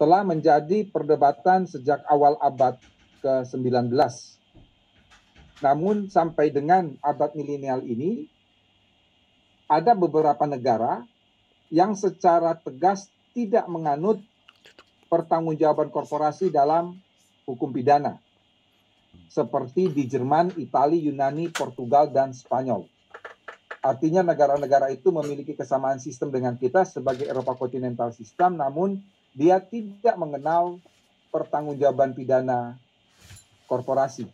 telah menjadi perdebatan sejak awal abad ke-19. Namun sampai dengan abad milenial ini, ada beberapa negara yang secara tegas tidak menganut pertanggungjawaban korporasi dalam hukum pidana, seperti di Jerman, Italia, Yunani, Portugal, dan Spanyol. Artinya negara-negara itu memiliki kesamaan sistem dengan kita sebagai Eropa kontinental sistem, namun dia tidak mengenal pertanggungjawaban pidana korporasi.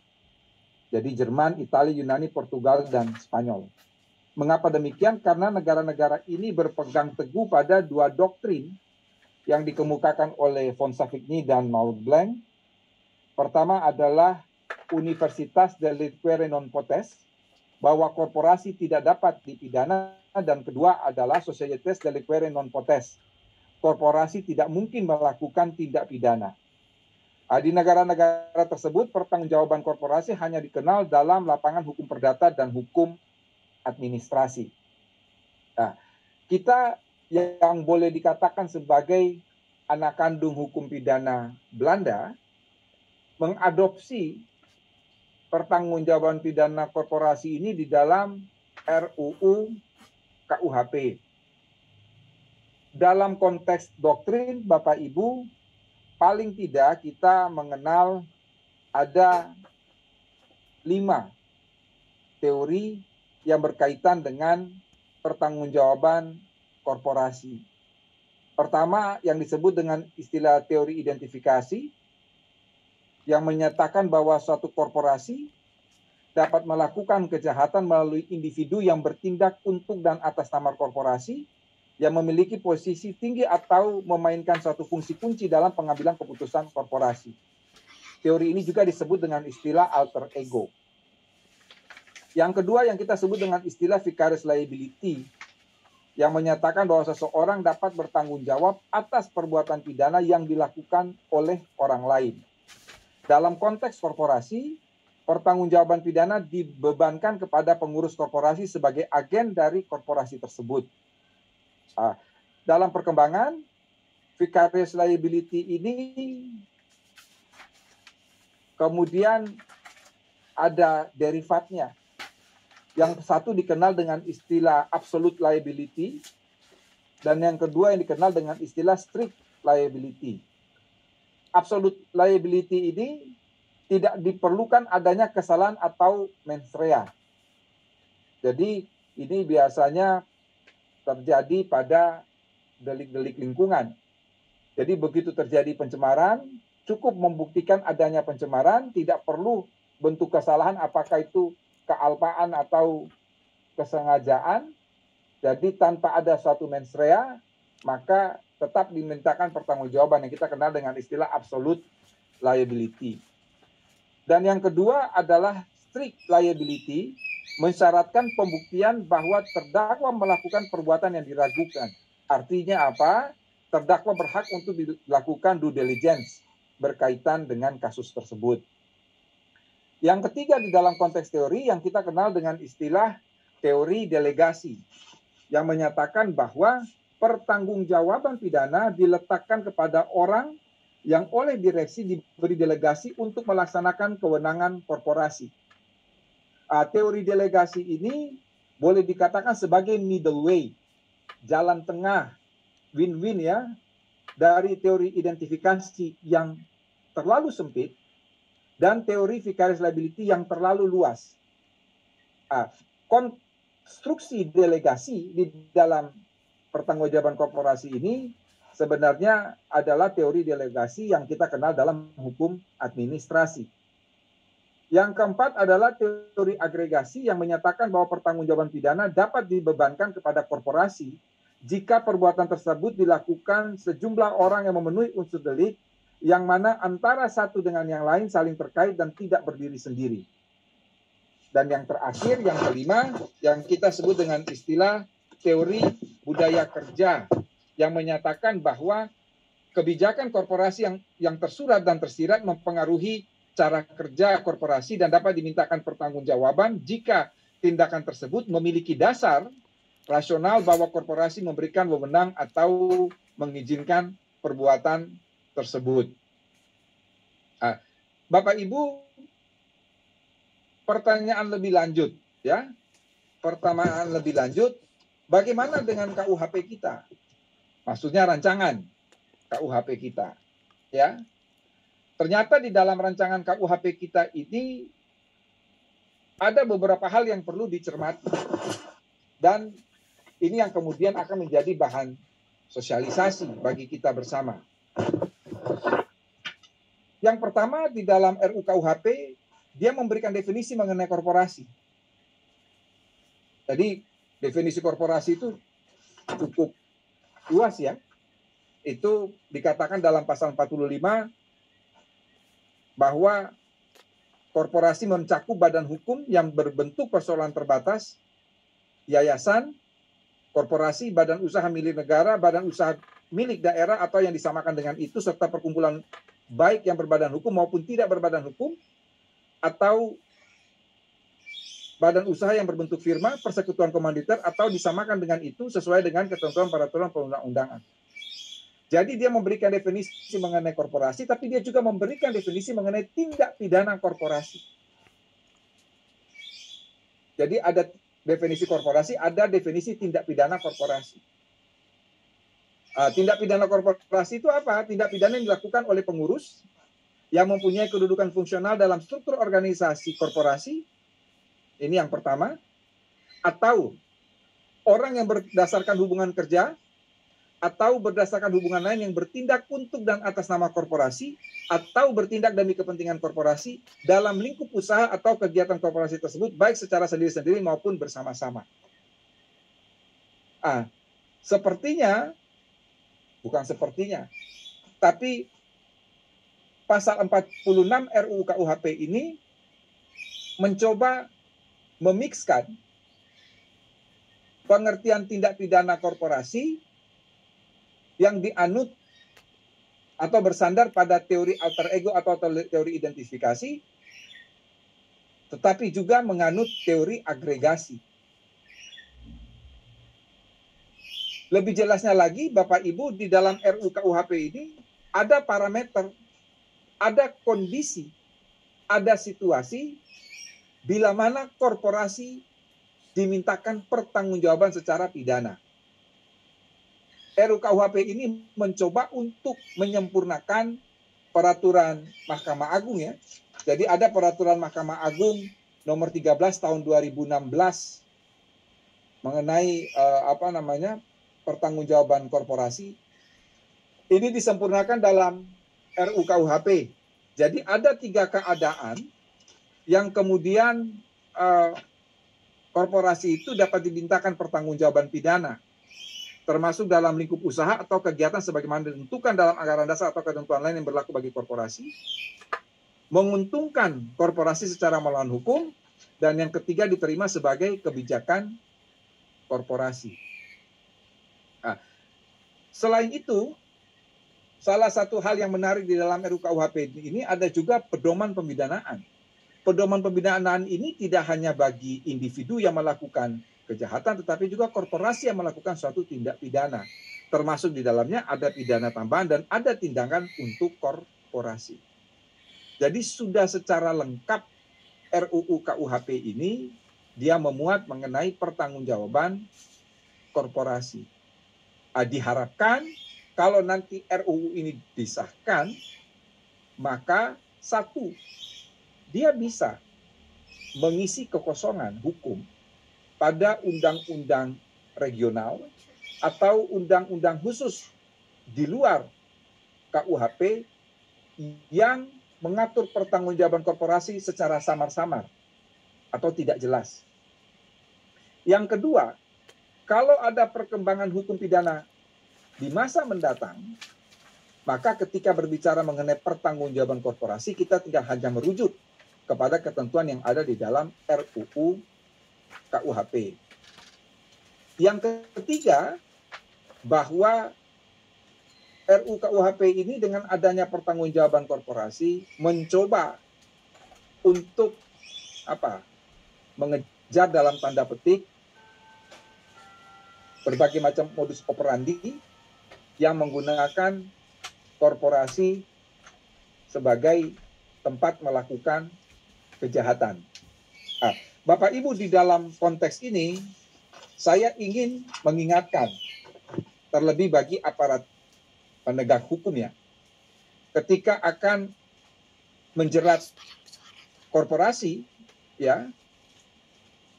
Jadi Jerman, Italia, Yunani, Portugal, dan Spanyol. Mengapa demikian? Karena negara-negara ini berpegang teguh pada dua doktrin yang dikemukakan oleh von Savigny dan Maud Blanc. Pertama adalah Universitas Deliquere non Potest, bahwa korporasi tidak dapat dipidana, dan kedua adalah Societas Deliquere non Potest, korporasi tidak mungkin melakukan tindak pidana. Di negara-negara tersebut, pertanggungjawaban korporasi hanya dikenal dalam lapangan hukum perdata dan hukum administrasi. Nah, kita yang boleh dikatakan sebagai anak kandung hukum pidana Belanda mengadopsi pertanggungjawaban pidana korporasi ini di dalam RUU KUHP. Dalam konteks doktrin, Bapak Ibu, paling tidak kita mengenal ada 5 teori yang berkaitan dengan pertanggungjawaban korporasi. Pertama, yang disebut dengan istilah teori identifikasi, yang menyatakan bahwa suatu korporasi dapat melakukan kejahatan melalui individu yang bertindak untuk dan atas nama korporasi, yang memiliki posisi tinggi atau memainkan suatu fungsi kunci dalam pengambilan keputusan korporasi. Teori ini juga disebut dengan istilah alter ego. Yang kedua yang kita sebut dengan istilah vicarious liability, yang menyatakan bahwa seseorang dapat bertanggung jawab atas perbuatan pidana yang dilakukan oleh orang lain. Dalam konteks korporasi, pertanggungjawaban pidana dibebankan kepada pengurus korporasi sebagai agen dari korporasi tersebut. Dalam perkembangan, vicarious liability ini kemudian ada derivatnya. Yang satu dikenal dengan istilah absolute liability, dan yang kedua yang dikenal dengan istilah strict liability. Absolute liability ini tidak diperlukan adanya kesalahan atau mens rea. Jadi ini biasanya terjadi pada delik-delik lingkungan. Jadi begitu terjadi pencemaran, cukup membuktikan adanya pencemaran, tidak perlu bentuk kesalahan apakah itu kealpaan atau kesengajaan. Jadi tanpa ada suatu mens rea, maka tetap dimintakan pertanggungjawaban yang kita kenal dengan istilah absolute liability. Dan yang kedua adalah strict liability, mensyaratkan pembuktian bahwa terdakwa melakukan perbuatan yang diragukan. Artinya apa? Terdakwa berhak untuk dilakukan due diligence berkaitan dengan kasus tersebut. Yang ketiga di dalam konteks teori yang kita kenal dengan istilah teori delegasi, yang menyatakan bahwa pertanggungjawaban pidana diletakkan kepada orang yang oleh direksi diberi delegasi untuk melaksanakan kewenangan korporasi. Teori delegasi ini boleh dikatakan sebagai middle way, jalan tengah, win-win ya, dari teori identifikasi yang terlalu sempit dan teori vicarious liability yang terlalu luas. Konstruksi delegasi di dalam pertanggungjawaban korporasi ini sebenarnya adalah teori delegasi yang kita kenal dalam hukum administrasi. Yang keempat adalah teori agregasi yang menyatakan bahwa pertanggungjawaban pidana dapat dibebankan kepada korporasi jika perbuatan tersebut dilakukan sejumlah orang yang memenuhi unsur delik, yang mana antara satu dengan yang lain saling terkait dan tidak berdiri sendiri. Dan yang terakhir, yang kelima, yang kita sebut dengan istilah teori budaya kerja, yang menyatakan bahwa kebijakan korporasi yang tersurat dan tersirat mempengaruhi cara kerja korporasi dan dapat dimintakan pertanggungjawaban jika tindakan tersebut memiliki dasar rasional bahwa korporasi memberikan wewenang atau mengizinkan perbuatan tersebut. Nah, Bapak Ibu, pertanyaan lebih lanjut, ya. Pertanyaan lebih lanjut, bagaimana dengan KUHP kita? Maksudnya rancangan KUHP kita, ya. Ternyata di dalam rancangan KUHP kita ini ada beberapa hal yang perlu dicermati. Dan ini yang kemudian akan menjadi bahan sosialisasi bagi kita bersama. Yang pertama, di dalam RUU KUHP, dia memberikan definisi mengenai korporasi. Jadi, definisi korporasi itu cukup luas ya. Itu dikatakan dalam pasal 45 bahwa korporasi mencakup badan hukum yang berbentuk persoalan terbatas, yayasan, korporasi, badan usaha milik negara, badan usaha milik daerah atau yang disamakan dengan itu, serta perkumpulan baik yang berbadan hukum maupun tidak berbadan hukum, atau badan usaha yang berbentuk firma, persekutuan komanditer, atau disamakan dengan itu sesuai dengan ketentuan peraturan perundang-undangan. Jadi dia memberikan definisi mengenai korporasi, tapi dia juga memberikan definisi mengenai tindak pidana korporasi. Jadi ada definisi korporasi, ada definisi tindak pidana korporasi. Tindak pidana korporasi itu apa? Tindak pidana yang dilakukan oleh pengurus yang mempunyai kedudukan fungsional dalam struktur organisasi korporasi. Ini yang pertama. Atau orang yang berdasarkan hubungan kerja atau berdasarkan hubungan lain yang bertindak untuk dan atas nama korporasi atau bertindak demi kepentingan korporasi dalam lingkup usaha atau kegiatan korporasi tersebut baik secara sendiri-sendiri maupun bersama-sama. Bukan sepertinya, tapi pasal 46 RUU KUHP ini mencoba memikskan pengertian tindak pidana korporasi yang dianut atau bersandar pada teori alter ego atau teori identifikasi, tetapi juga menganut teori agregasi. Lebih jelasnya lagi, Bapak Ibu, di dalam RUU KUHP ini ada parameter, ada kondisi, ada situasi bila mana korporasi dimintakan pertanggungjawaban secara pidana. RUU KUHP ini mencoba untuk menyempurnakan peraturan Mahkamah Agung ya. Jadi ada peraturan Mahkamah Agung nomor 13 tahun 2016 mengenai pertanggungjawaban korporasi. Ini disempurnakan dalam RUU KUHP. Jadi ada 3 keadaan yang kemudian korporasi itu dapat dimintakan pertanggungjawaban pidana, termasuk dalam lingkup usaha atau kegiatan sebagaimana ditentukan dalam anggaran dasar atau ketentuan lain yang berlaku bagi korporasi, menguntungkan korporasi secara melawan hukum, dan yang ketiga diterima sebagai kebijakan korporasi. Selain itu, salah satu hal yang menarik di dalam RUU KUHP ini ada juga pedoman pemidanaan. Pedoman pemidanaan ini tidak hanya bagi individu yang melakukan kejahatan, tetapi juga korporasi yang melakukan suatu tindak pidana. Termasuk di dalamnya ada pidana tambahan dan ada tindakan untuk korporasi. Jadi sudah secara lengkap RUU KUHP ini dia memuat mengenai pertanggungjawaban korporasi. Diharapkan kalau nanti RUU ini disahkan, maka satu, dia bisa mengisi kekosongan hukum pada undang-undang regional atau undang-undang khusus di luar KUHP yang mengatur pertanggungjawaban korporasi secara samar-samar atau tidak jelas. Yang kedua, kalau ada perkembangan hukum pidana di masa mendatang, maka ketika berbicara mengenai pertanggungjawaban korporasi, kita tidak hanya merujuk kepada ketentuan yang ada di dalam RUU KUHP. Yang ketiga, bahwa RUU KUHP ini dengan adanya pertanggungjawaban korporasi mencoba untuk mengejar dalam tanda petik berbagai macam modus operandi yang menggunakan korporasi sebagai tempat melakukan kejahatan. Bapak Ibu, di dalam konteks ini saya ingin mengingatkan, terlebih bagi aparat penegak hukum ya, ketika akan menjerat korporasi ya,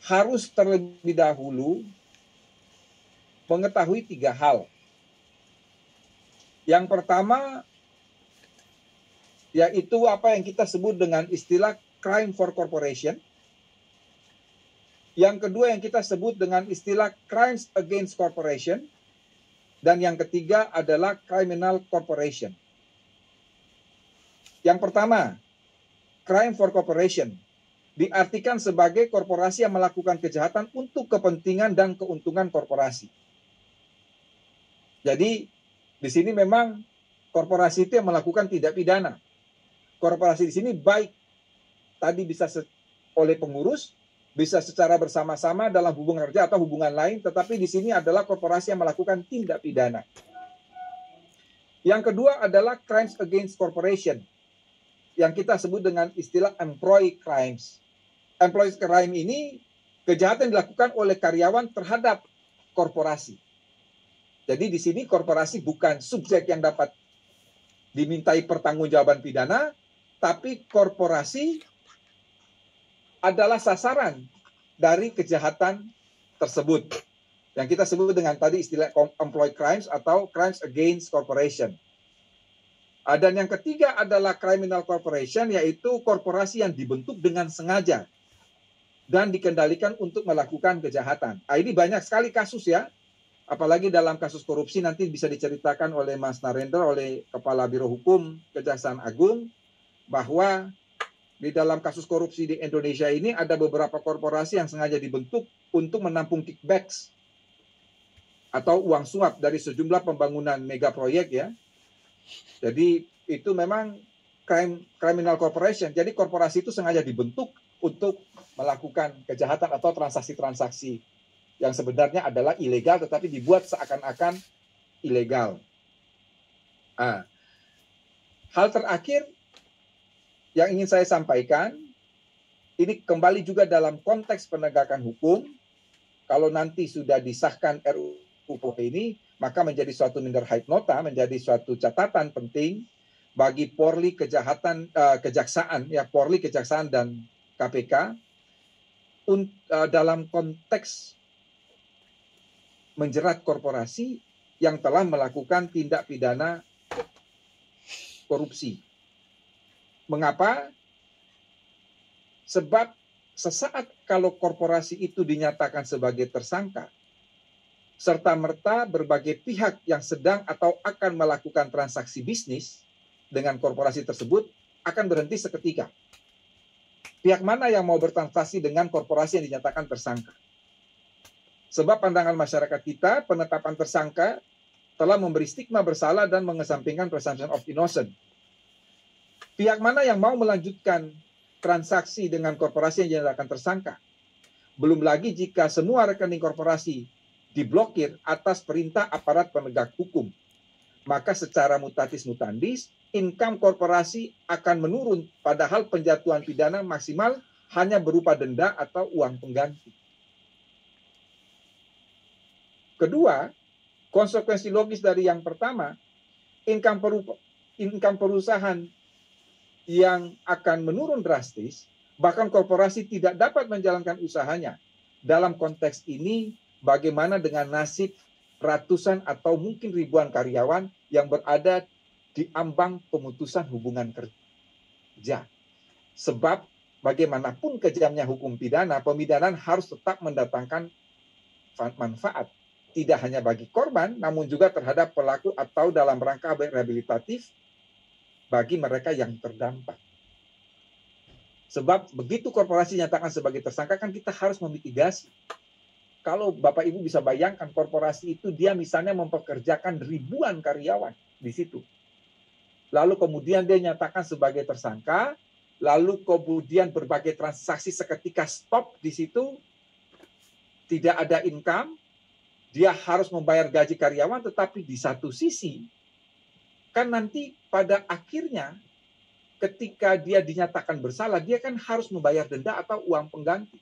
harus terlebih dahulu mengetahui 3 hal. Yang pertama yaitu apa yang kita sebut dengan istilah crime for corporation. Yang kedua yang kita sebut dengan istilah crimes against corporation. Dan yang ketiga adalah criminal corporation. Yang pertama, crime for corporation diartikan sebagai korporasi yang melakukan kejahatan untuk kepentingan dan keuntungan korporasi. Jadi di sini memang korporasi itu yang melakukan tindak pidana. Korporasi di sini baik tadi bisa oleh pengurus, bisa secara bersama-sama dalam hubungan kerja atau hubungan lain, tetapi di sini adalah korporasi yang melakukan tindak pidana. Yang kedua adalah crimes against corporation, yang kita sebut dengan istilah employee crimes. Employee crime ini kejahatan yang dilakukan oleh karyawan terhadap korporasi. Jadi di sini korporasi bukan subjek yang dapat dimintai pertanggungjawaban pidana, tapi korporasi adalah sasaran dari kejahatan tersebut. Yang kita sebut dengan tadi istilah employee crimes atau crimes against corporation. Dan yang ketiga adalah criminal corporation, yaitu korporasi yang dibentuk dengan sengaja dan dikendalikan untuk melakukan kejahatan. Ini banyak sekali kasus ya, apalagi dalam kasus korupsi nanti bisa diceritakan oleh Mas Narendra, oleh Kepala Biro Hukum Kejaksaan Agung, bahwa di dalam kasus korupsi di Indonesia ini ada beberapa korporasi yang sengaja dibentuk untuk menampung kickbacks atau uang suap dari sejumlah pembangunan mega proyek ya. Jadi itu memang criminal corporation. Jadi korporasi itu sengaja dibentuk untuk melakukan kejahatan atau transaksi-transaksi yang sebenarnya adalah ilegal tetapi dibuat seakan-akan ilegal. Hal terakhir yang ingin saya sampaikan, ini kembali juga dalam konteks penegakan hukum. Kalau nanti sudah disahkan RUU ini, maka menjadi suatu minderheit nota, menjadi suatu catatan penting bagi Polri, Kejaksaan, ya Polri, Kejaksaan dan KPK dalam konteks menjerat korporasi yang telah melakukan tindak pidana korupsi. Mengapa? Sebab sesaat kalau korporasi itu dinyatakan sebagai tersangka, serta-merta berbagai pihak yang sedang atau akan melakukan transaksi bisnis dengan korporasi tersebut akan berhenti seketika. Pihak mana yang mau bertransaksi dengan korporasi yang dinyatakan tersangka? Sebab pandangan masyarakat kita, penetapan tersangka telah memberi stigma bersalah dan mengesampingkan presumption of innocence. Pihak mana yang mau melanjutkan transaksi dengan korporasi yang dinyatakan tersangka? Belum lagi jika semua rekening korporasi diblokir atas perintah aparat penegak hukum, maka secara mutatis mutandis, income korporasi akan menurun, padahal penjatuhan pidana maksimal hanya berupa denda atau uang pengganti. Kedua, konsekuensi logis dari yang pertama, income perusahaan yang akan menurun drastis, bahkan korporasi tidak dapat menjalankan usahanya. Dalam konteks ini, bagaimana dengan nasib ratusan atau mungkin ribuan karyawan yang berada di ambang pemutusan hubungan kerja? Sebab bagaimanapun kejamnya hukum pidana, pemidanaan harus tetap mendatangkan manfaat. Tidak hanya bagi korban, namun juga terhadap pelaku atau dalam rangka rehabilitatif bagi mereka yang terdampak. Sebab begitu korporasi nyatakan sebagai tersangka, kan kita harus memitigasi. Kalau Bapak Ibu bisa bayangkan, korporasi itu dia misalnya mempekerjakan ribuan karyawan di situ. Lalu kemudian dia nyatakan sebagai tersangka, lalu kemudian berbagai transaksi seketika stop di situ, tidak ada income, dia harus membayar gaji karyawan, tetapi di satu sisi kan nanti pada akhirnya ketika dia dinyatakan bersalah, dia kan harus membayar denda atau uang pengganti.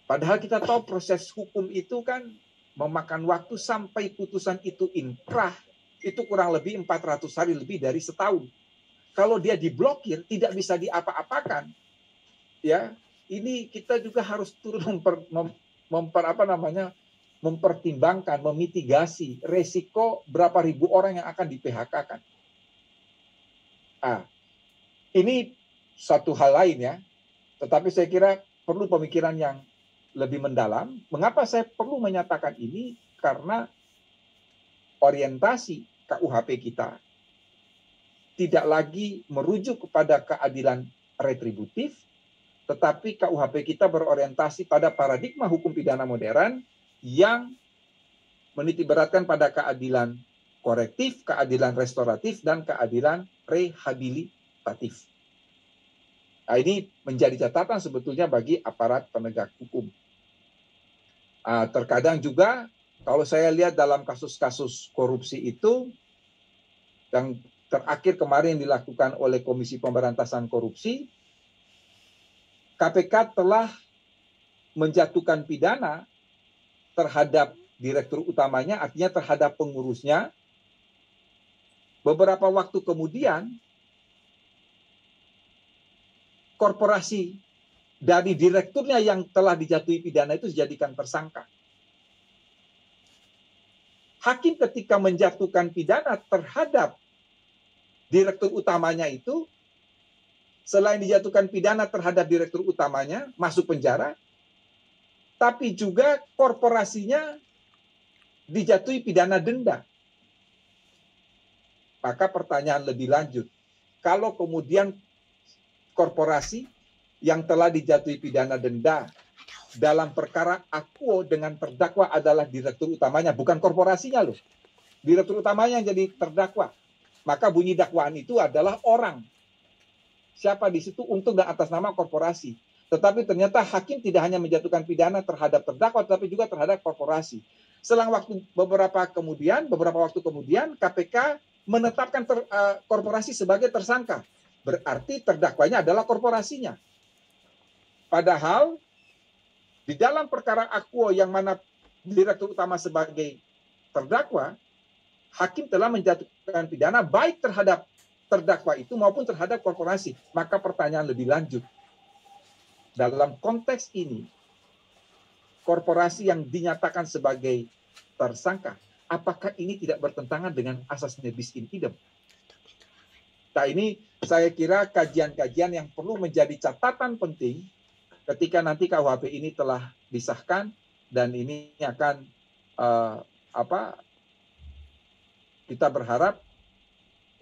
Padahal kita tahu proses hukum itu kan memakan waktu sampai putusan itu inkrah, itu kurang lebih 400 hari, lebih dari setahun. Kalau dia diblokir, tidak bisa diapa-apakan, ya, ini kita juga harus turut mempertimbangkan, memitigasi resiko berapa ribu orang yang akan di-PHK-kan. Ini satu hal lain ya, tetapi saya kira perlu pemikiran yang lebih mendalam. Mengapa saya perlu menyatakan ini? Karena orientasi KUHP kita tidak lagi merujuk kepada keadilan retributif, tetapi KUHP kita berorientasi pada paradigma hukum pidana modern yang menitikberatkan pada keadilan korektif, keadilan restoratif, dan keadilan rehabilitatif. Nah, ini menjadi catatan sebetulnya bagi aparat penegak hukum. Terkadang juga kalau saya lihat dalam kasus-kasus korupsi itu, yang terakhir kemarin dilakukan oleh Komisi Pemberantasan Korupsi, KPK telah menjatuhkan pidana terhadap direktur utamanya, artinya terhadap pengurusnya. Beberapa waktu kemudian, korporasi dari direkturnya yang telah dijatuhi pidana itu dijadikan tersangka. Hakim ketika menjatuhkan pidana terhadap direktur utamanya itu, selain dijatuhkan pidana terhadap direktur utamanya, masuk penjara, tapi juga korporasinya dijatuhi pidana denda. Maka pertanyaan lebih lanjut, kalau kemudian korporasi yang telah dijatuhi pidana denda dalam perkara akuo dengan terdakwa adalah direktur utamanya, bukan korporasinya loh. Direktur utamanya yang jadi terdakwa. Maka bunyi dakwaan itu adalah orang. Siapa di situ untung dan atas nama korporasi. Tetapi ternyata hakim tidak hanya menjatuhkan pidana terhadap terdakwa, tetapi juga terhadap korporasi. Selang waktu beberapa waktu kemudian KPK menetapkan korporasi sebagai tersangka. Berarti terdakwanya adalah korporasinya. Padahal di dalam perkara akuo yang mana direktur utama sebagai terdakwa, hakim telah menjatuhkan pidana baik terhadap terdakwa itu maupun terhadap korporasi. Maka pertanyaan lebih lanjut, dalam konteks ini, korporasi yang dinyatakan sebagai tersangka, apakah ini tidak bertentangan dengan asas nebis in idem? Nah, ini saya kira kajian-kajian yang perlu menjadi catatan penting ketika nanti KUHP ini telah disahkan dan ini akan kita berharap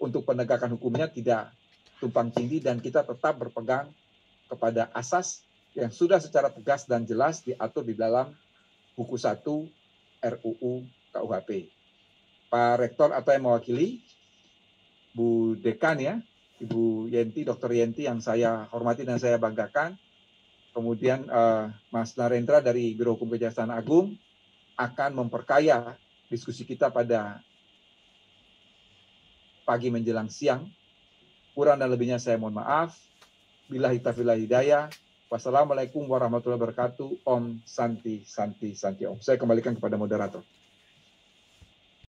untuk penegakan hukumnya tidak tumpang tindih dan kita tetap berpegang kepada asas yang sudah secara tegas dan jelas diatur di dalam buku 1 RUU KUHP. Pak Rektor atau yang mewakili, Bu Dekan ya, Ibu Yenti, Dr. Yenti yang saya hormati dan saya banggakan. Kemudian Mas Narendra dari Biro Hukum Kejaksaan Agung akan memperkaya diskusi kita pada pagi menjelang siang. Kurang dan lebihnya saya mohon maaf. Billahi taufiq wal hidayah. Wassalamualaikum warahmatullahi wabarakatuh. Om Santi Santi Santi Om. Saya kembalikan kepada moderator.